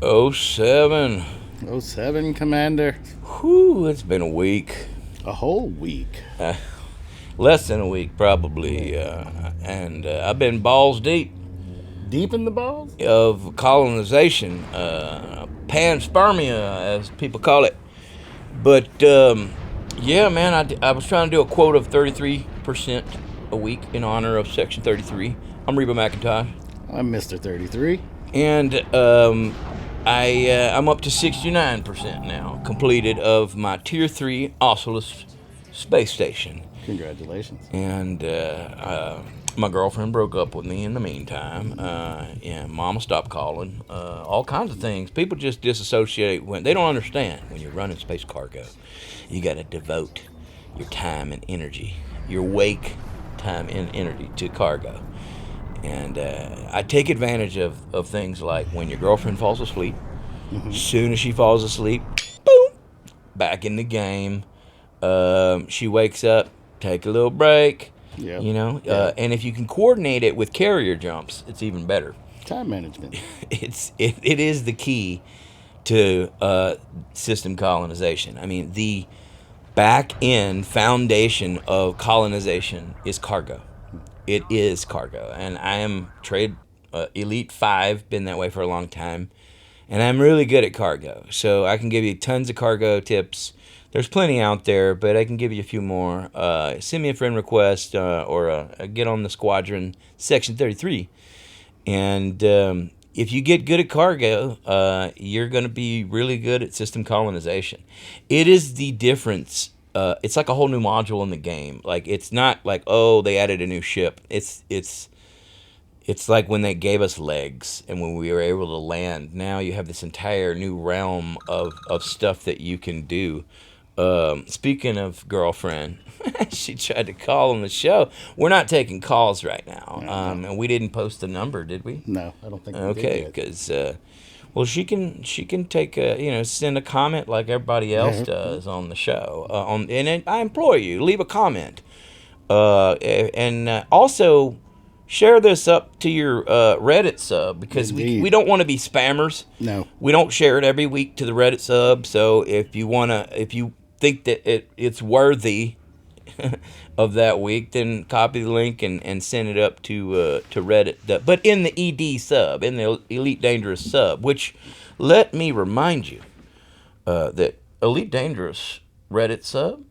07. Oh, 07, Commander. Whew, it's been a week. A whole week. Less than a week, probably. And I've been balls deep Deep in the balls? of colonization, panspermia, as people call it. But, yeah, man, I was trying to do a quote of 33% a week in honor of Section 33. I'm Reba McIntosh. I'm Mr. 33. And I'm up to 69% now, completed of my Tier 3 Oculus space station. Congratulations. And my girlfriend broke up with me in the meantime. And Mama stopped calling. All kinds of things. People just disassociate when they don't understand. When you're running space cargo, you got to devote your time and energy, your wake time and energy to cargo. And I take advantage of things like when your girlfriend falls asleep. As soon as she falls asleep, boom, back in the game. She wakes up, take a little break. Yep. And if you can coordinate it with carrier jumps, it's even better. Time management. It is the key to system colonization. I mean, the back end foundation of colonization is cargo. It is cargo, and I am trade elite 5, been that way for a long time, and I'm really good at cargo. So I can give you tons of cargo tips. There's plenty out there, but I can give you a few more. Send me a friend request or get on the squadron Section 33, and if you get good at cargo, you're going to be really good at system colonization. It is the difference. It's like a whole new module in the game. Like, it's not like, oh, they added a new ship. It's like when they gave us legs and when we were able to land. Now you have this entire new realm of stuff that you can do. Speaking of girlfriend, she tried to call on the show. We're not taking calls right now. And we didn't post the number, did we? No, I don't think we Okay, did yet. because well, she can take send a comment like everybody else does on the show. And I implore you, leave a comment, and also share this up to your Reddit sub, because we don't want to be spammers. No. We don't share it every week to the Reddit sub. So if you think that it's worthy of that week, then copy the link and send it up to Reddit. But in the ED sub, in the Elite Dangerous sub, which, let me remind you, that Elite Dangerous Reddit sub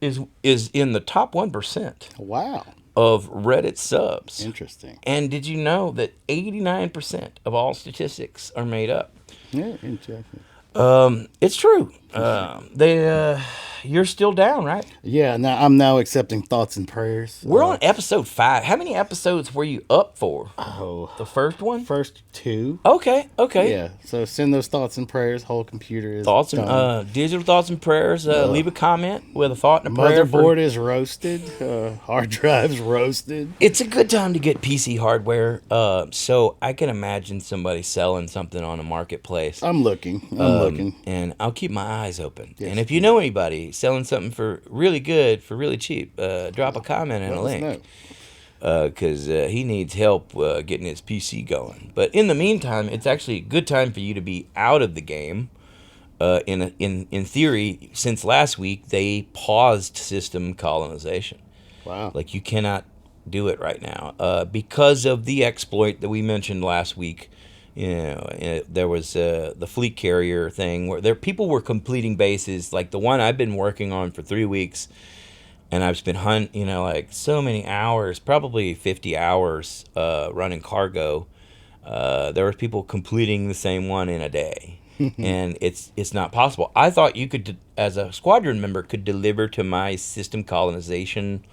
is in the top 1% Wow. of Reddit subs. Interesting. And did you know that 89% of all statistics are made up? Yeah, interesting. It's true. You're still down, right? Yeah, I'm now accepting thoughts and prayers. We're on episode 5. How many episodes were you up for? Oh, The first one? first 2. Okay. Yeah, so send those thoughts and prayers. Whole computer is Thoughts done. and digital thoughts and prayers. Leave a comment with a thought and a prayer. Motherboard is roasted. Hard drive's roasted. It's a good time to get PC hardware. So I can imagine somebody selling something on a marketplace. I'm looking. And I'll keep my eyes open. Yes, and if you know anybody selling something for really good, for really cheap, drop a comment and a link. Because he needs help getting his PC going. But in the meantime, it's actually a good time for you to be out of the game. In theory, since last week, they paused system colonization. Wow. Like, you cannot do it right now because of the exploit that we mentioned last week. There was the fleet carrier thing where people were completing bases, like the one I've been working on for 3 weeks. And I've spent like so many hours, probably 50 hours, running cargo. There were people completing the same one in a day, and it's not possible. I thought you could, as a squadron member, could deliver to my system colonization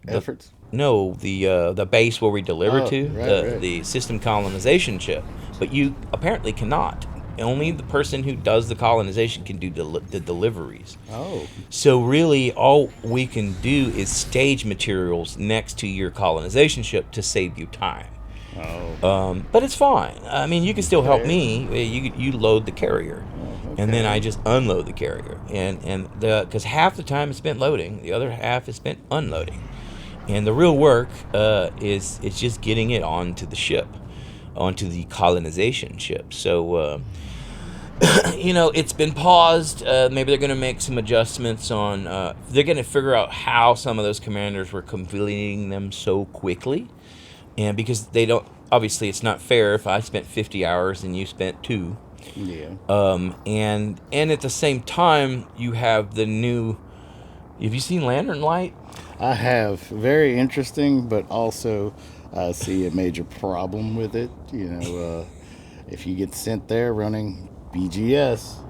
efforts. No, the base where we deliver to right. the system colonization ship, but you apparently cannot. Only the person who does the colonization can do the deliveries. Oh. So really, all we can do is stage materials next to your colonization ship to save you time. Oh. But it's fine. I mean, you can still help me. You load the carrier, and then I just unload the carrier, and because half the time is spent loading, the other half is spent unloading, and the real work is just getting it onto the ship. onto the colonization ship. So, it's been paused. Maybe they're going to make some adjustments on. They're going to figure out how some of those commanders were completing them so quickly, and because they don't. Obviously, it's not fair if I spent 50 hours and you spent 2. Yeah. And at the same time, you have the new. Have you seen Lantern Light? I have. Very interesting, but also I see a major problem with it. If you get sent there running BGS,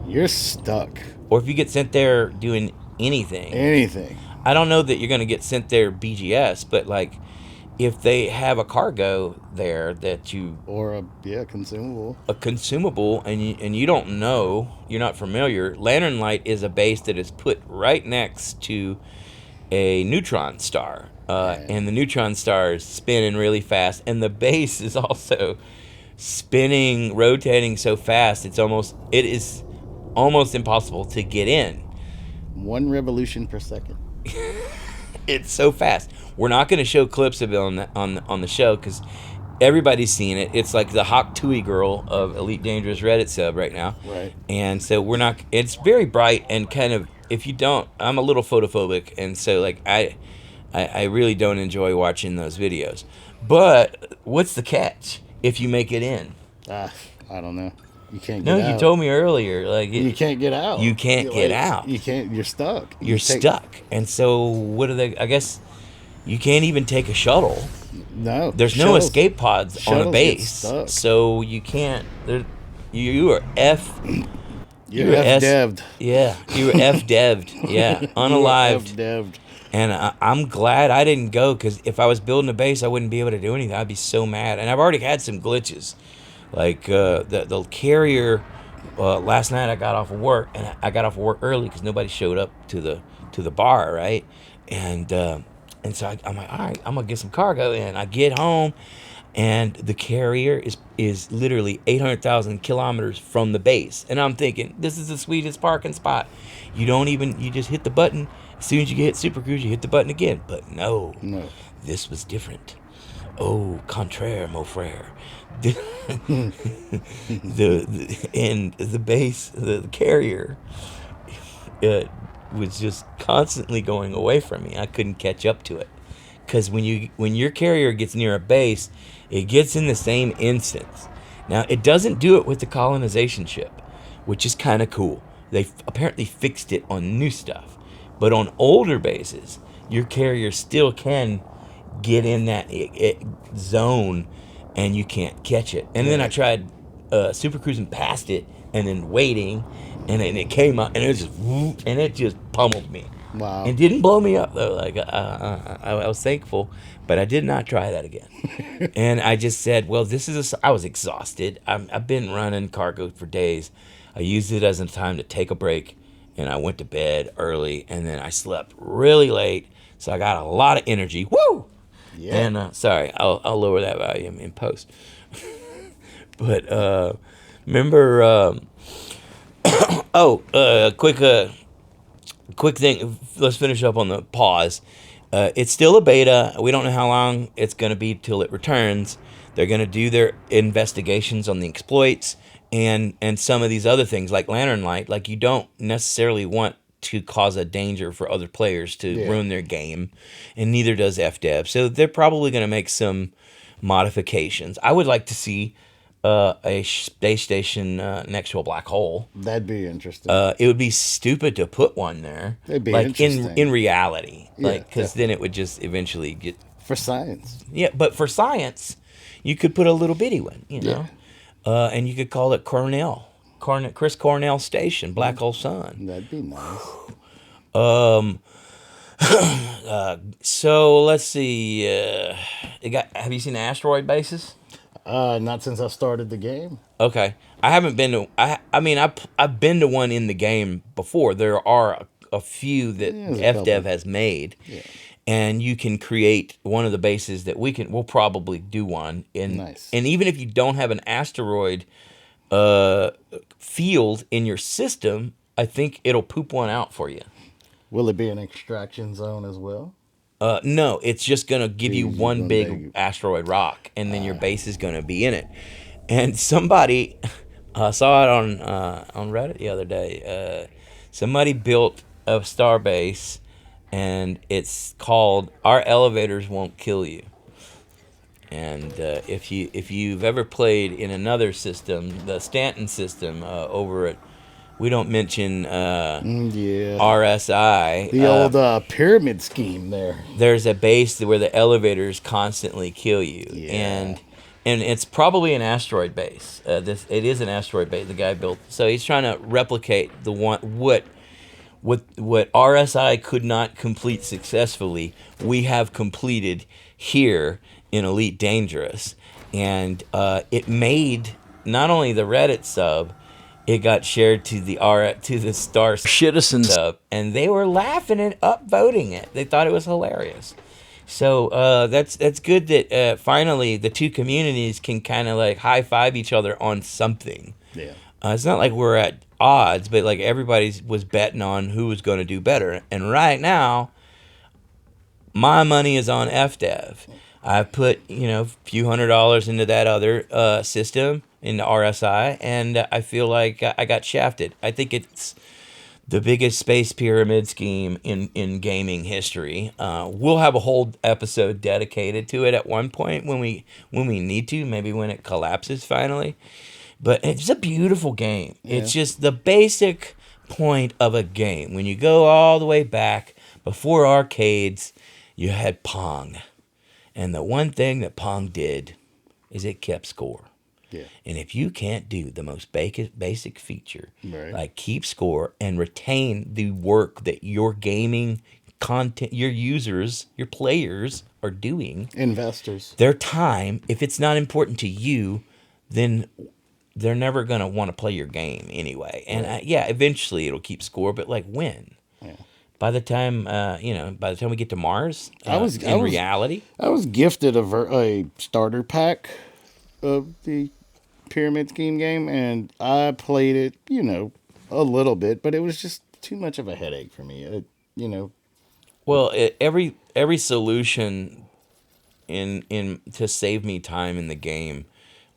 you're stuck. Or if you get sent there doing anything. Anything. I don't know that you're going to get sent there BGS, but like if they have a cargo there that you Or consumable. a consumable and you don't know, you're not familiar, Lantern Light is a base that is put right next to a neutron star. And the neutron star is spinning really fast, and the base is also spinning, rotating so fast it is almost impossible to get in. 1 revolution per second. It's so fast. We're not going to show clips of it on the show because everybody's seen it. It's like the Hawk Tui girl of Elite Dangerous Reddit sub right now. Right. And so we're not. It's very bright and kind of. If you don't, I'm a little photophobic, and so like I really don't enjoy watching those videos. But what's the catch if you make it in? I don't know. You can't get out. No, you told me earlier. Like you can't get out. You can't get out. You can't. You're stuck. You're stuck. And so what do they? I guess you can't even take a shuttle. No. There's no escape pods on a base, so you can't. You are You're F-dev'd. Yeah, you were F-dev'd. Yeah, unalived. F-dev'd. And I'm glad I didn't go, because if I was building a base, I wouldn't be able to do anything. I'd be so mad. And I've already had some glitches. Like the carrier, last night I got off of work, and I got off of work early because nobody showed up to the bar, right? And so I'm like, all right, I'm going to get some cargo in. I get home, and the carrier is literally 800,000 kilometers from the base. And I'm thinking, this is the sweetest parking spot. You just hit the button. As soon as you get Super Cruise, you hit the button again. But no, this was different. Oh, contraire, mon frère. The base, the carrier, it was just constantly going away from me. I couldn't catch up to it. Because when your carrier gets near a base, it gets in the same instance. Now, it doesn't do it with the colonization ship, which is kind of cool. They apparently fixed it on new stuff. But on older bases, your carrier still can get in that zone, and you can't catch it. And then I tried super cruising past it and then waiting, and then it came up, and it just pummeled me. Wow. And didn't blow me up, though. Like I was thankful, but I did not try that again. And I just said, well, I was exhausted. I've been running cargo for days. I used it as a time to take a break, and I went to bed early, and then I slept really late, so I got a lot of energy. Woo! Yeah. And sorry, I'll lower that volume in post. But remember, quick thing. Let's finish up on the pause. It's still a beta. We don't know how long it's going to be till it returns. They're going to do their investigations on the exploits and some of these other things like Lantern Light. Like, you don't necessarily want to cause a danger for other players to ruin their game, and neither does FDev. So they're probably going to make some modifications. I would like to see a space station next to a black hole. That'd be interesting. It would be stupid to put one there. It'd be like interesting. in reality, because then it would just eventually get for science. Yeah, but for science, you could put a little bitty one, and you could call it Chris Cornell Station, Black Hole Sun. That'd be nice. So let's see. Have you seen Asteroid Bases? Not since I started the game. Okay, I haven't been to. I've been to one in the game before. There are a few that FDev has made, and you can create one of the bases that we'll probably do one in. Nice. And even if you don't have an asteroid field in your system, I think it'll poop one out for you. Will it be an extraction zone as well? No, it's just gonna give you Gives you one one big big- asteroid rock, and then your base is gonna be in it. And somebody saw it on Reddit the other day. Somebody built a star base, and it's called "Our Elevators Won't Kill You." And if you've ever played in another system, the Stanton system over at, we don't mention Yeah. RSI. The old pyramid scheme there. There's a base where the elevators constantly kill you, Yeah. and it's probably an asteroid base. It is an asteroid base the guy built, so he's trying to replicate the one what RSI could not complete successfully. We have completed here in Elite Dangerous, and it made not only the Reddit sub. It got shared to the Star Citizen sub, and they were laughing and upvoting it. They thought it was hilarious. So that's good that finally the two communities can kind of like high five each other on something. Yeah. It's not like we're at odds, but like everybody was betting on who was going to do better. And right now, my money is on FDev. I put a few $100s into that other system, into RSI, and I feel like I got shafted. I think it's the biggest space pyramid scheme in gaming history. We'll have a whole episode dedicated to it at one point when we need to, maybe when it collapses finally. But it's a beautiful game. Yeah. It's just the basic point of a game. When you go all the way back before arcades, you had Pong. And the one thing that Pong did is it kept score. Yeah. And if you can't do the most basic feature, right, like keep score and retain the work that your gaming content, your users, your players are doing, investors, their time, if it's not important to you, then they're never going to want to play your game anyway. And right. Eventually it'll keep score, but like when? Yeah. By the time we get to Mars, reality, I was gifted a starter pack of the pyramid scheme game, and I played it, a little bit, but it was just too much of a headache for me. Well, every solution in to save me time in the game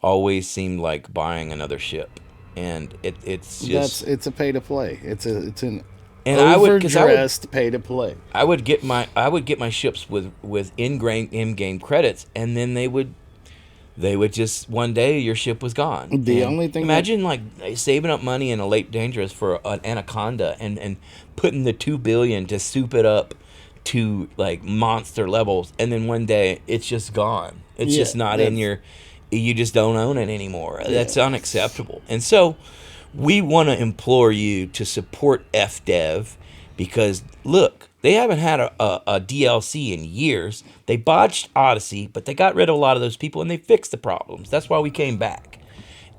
always seemed like buying another ship, and it's a pay to play. It's an and overdressed pay to play. I would get my ships with in-game credits, and then they would just one day your ship was gone. The only thing, imagine like saving up money in Elite Dangerous for an Anaconda and putting the $2 billion to soup it up to like monster levels, and then one day it's just gone. It's just not in your. You just don't own it anymore. Yeah. That's unacceptable. And so we want to implore you to support FDev because, look, they haven't had a DLC in years. They botched Odyssey, but they got rid of a lot of those people, and they fixed the problems. That's why we came back.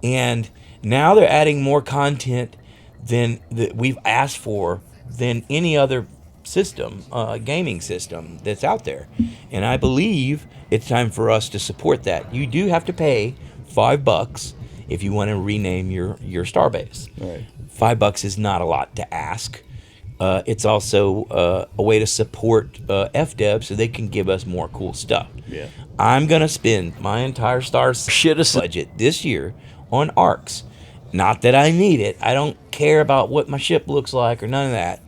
And now they're adding more content than that we've asked for than any other system, gaming system that's out there. And I believe it's time for us to support that. You do have to pay $5 if you want to rename your starbase. Right. $5 is not a lot to ask. It's also a way to support FDev so they can give us more cool stuff. Yeah. I'm going to spend my entire Star Citizen budget this year on ARCs. Not that I need it. I don't care about what my ship looks like or none of that.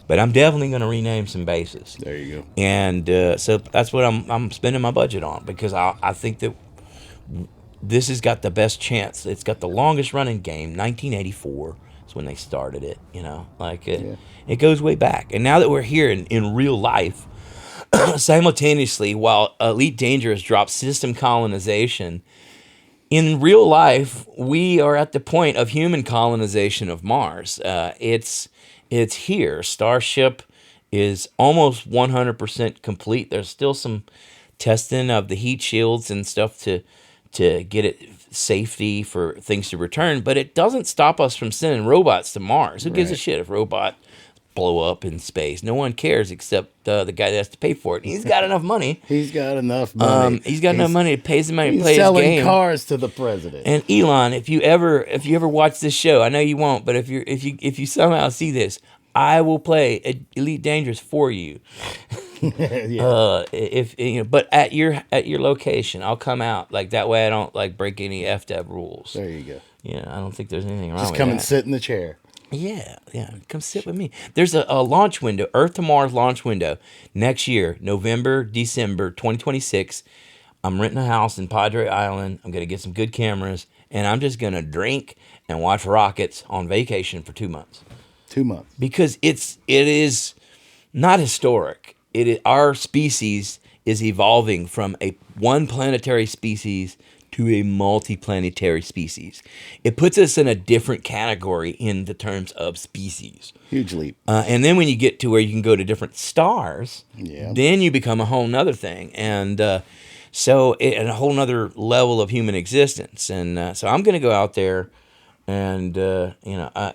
But I'm definitely going to rename some bases. There you go. And so that's what I'm spending my budget on, because I think that this has got the best chance. It's got the longest running game. 1984 is when they started it. It goes way back. And now that we're here in real life, simultaneously, while Elite Dangerous drops system colonization, in real life, we are at the point of human colonization of Mars. It's here. Starship is almost 100% complete. There's still some testing of the heat shields and stuff to get it safety for things to return, but it doesn't stop us from sending robots to Mars. Who gives a shit if robots blow up in space? No one cares except the guy that has to pay for it. He's got enough money. He's got enough money. He's got enough money to pay somebody to play his game. He's selling cars to the president. And Elon, if you ever watch this show, I know you won't, but if you somehow see this, I will play Elite Dangerous for you. Yeah. If you know, but at your location, I'll come out like that way. I don't like break any FDEV rules. There you go. Yeah, I don't think there's anything wrong Just with come that. and sit in the chair. Yeah, come sit with me. There's a launch window, Earth to Mars launch window next year, November, December 2026. I'm renting a house in Padre Island. I'm gonna get some good cameras, and I'm just gonna drink and watch rockets on vacation for 2 months. 2 months. Because it is not historic. Our species is evolving from one planetary species to a multiplanetary species. It puts us in a different category in the terms of species. Huge leap. And then when you get to where you can go to different stars, Yeah. then you become a whole nother thing. And and a whole nother level of human existence. And so I'm going to go out there. And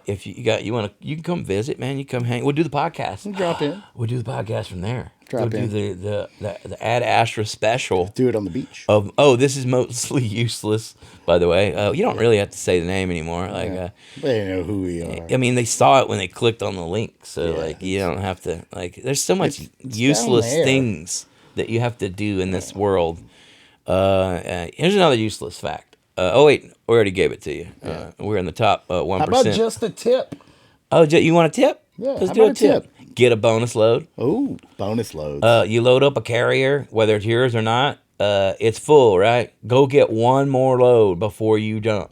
if you want to, you can come visit, man. You come hang. We'll do the podcast. Drop in. We'll do the podcast from there. Drop we'll in. do the Ad Astra special. Do it on the beach. This is mostly useless, by the way. You don't really have to say the name anymore. Like, They know who we are. I mean, they saw it when they clicked on the link, so Yeah. like you don't have to like. There's so much It's useless down there. things that you have to do in this world. Here's another useless fact. Oh wait, we already gave it to you. We're in the top 1%. How about just a tip? Oh, you want a tip? Yeah, Let's how do a about a tip. Get a bonus load. Oh, bonus loads. You load up a carrier, whether it's yours or not. It's full, right? Go get one more load before you jump.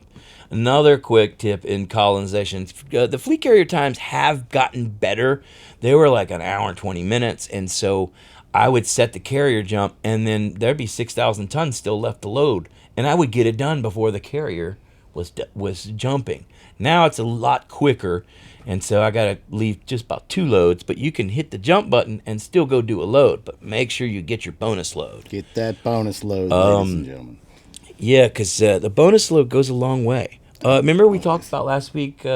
Another quick tip in colonization. The fleet carrier times have gotten better. They were like an hour and 20 minutes. And so I would set the carrier jump, and then there'd be 6,000 tons still left to load. And I would get it done before the carrier was jumping. Now it's a lot quicker. And so I got to leave just about 2 loads, but you can hit the jump button and still go do a load. But make sure you get your bonus load. Get that bonus load, ladies and gentlemen. Yeah, because the bonus load goes a long way. Remember we talked about last week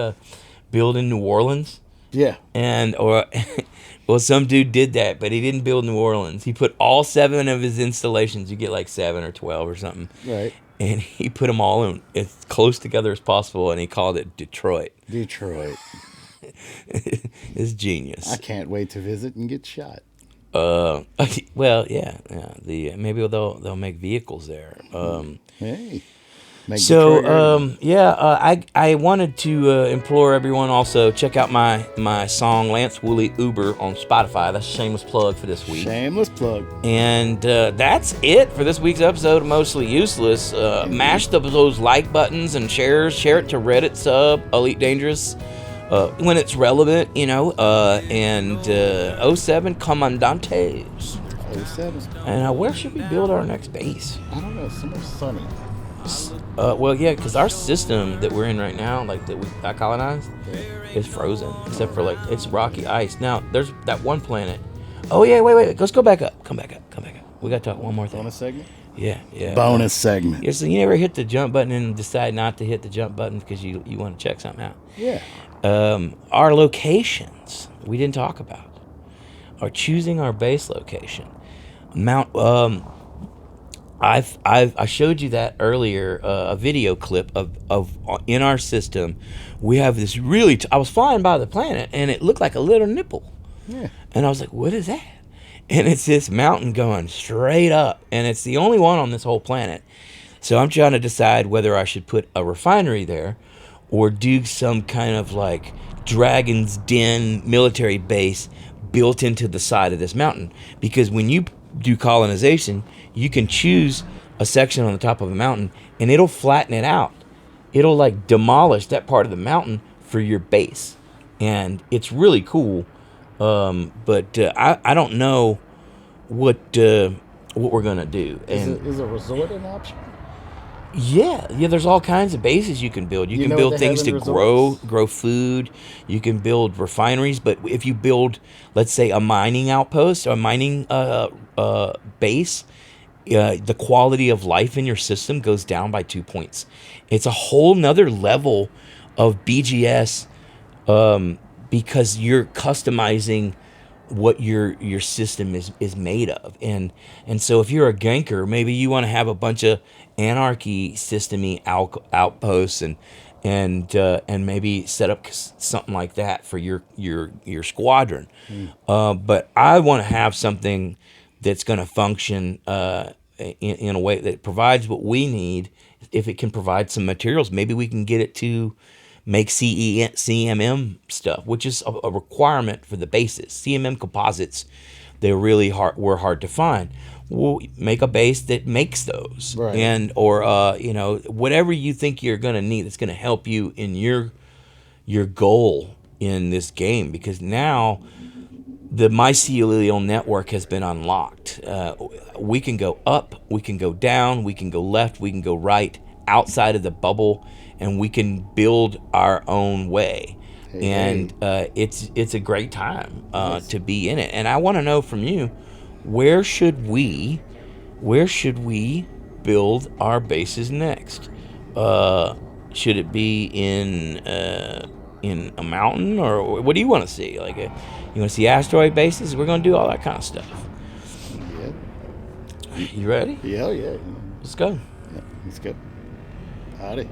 building New Orleans? Yeah. Well, some dude did that, but he didn't build New Orleans. He put all 7 of his installations. You get like 7 or 12 or something. Right. And he put them all in as close together as possible, and he called it Detroit. Detroit. It's genius. I can't wait to visit and get shot. Well, yeah. Maybe they'll make vehicles there. Hey. Make Detroit great. I wanted to implore everyone also check out my song Lance Woolley Uber on Spotify. That's a shameless plug for this week. Shameless plug. And that's it for this week's episode of Mostly Useless. Mash those like buttons and share it to Reddit sub Elite Dangerous when it's relevant, and 07 Comandantes. 07. And where should we build our next base? I don't know. Somewhere sunny. Well, yeah, because our system that we're in right now, like that I colonized, is frozen except for like it's rocky ice. Now there's that one planet. Oh yeah, wait. Let's go back up. Come back up. We gotta talk one more thing. Bonus segment? Yeah. Bonus segment. Yeah, so you never hit the jump button and decide not to hit the jump button because you want to check something out. Yeah. Our locations we didn't talk about are choosing our base location. I showed you that earlier, a video clip of in our system. We have this really. I was flying by the planet and it looked like a little nipple. Yeah. And I was like, "What is that?" And it's this mountain going straight up, and it's the only one on this whole planet. So I'm trying to decide whether I should put a refinery there, or do some kind of like Dragon's Den military base built into the side of this mountain. Because when you do colonization, you can choose a section on the top of a mountain and it'll flatten it out. It'll like demolish that part of the mountain for your base. And it's really cool. But I don't know what we're going to do. And Is a resort an option? Yeah, there's all kinds of bases you can build. You can build things to grow food. You can build refineries, but if you build, let's say, a mining outpost or a mining base, the quality of life in your system goes down by 2 points. It's a whole nother level of BGS because you're customizing what your system is made of. And so if you're a ganker, maybe you want to have a bunch of anarchy systemy outposts and and maybe set up something like that for your squadron. But I want to have something that's going to function in a way that provides what we need. If it can provide some materials, maybe we can get it to make CMM stuff, which is a requirement for the bases. CMM composites, they're really hard. Were hard to find. We'll make a base that makes those, Right. and or whatever you think you're gonna need that's gonna help you in your goal in this game, because now the mycelial network has been unlocked. We can go up, we can go down, we can go left, we can go right, outside of the bubble, and we can build our own way. And it's a great time to be in it. And I want to know from you, where should we build our bases next? Should it be in a mountain, or what do you want to see? Like, you want to see asteroid bases? We're going to do all that kind of stuff. Yeah. You ready? Yeah. Let's go. Yeah. Let's go. Howdy.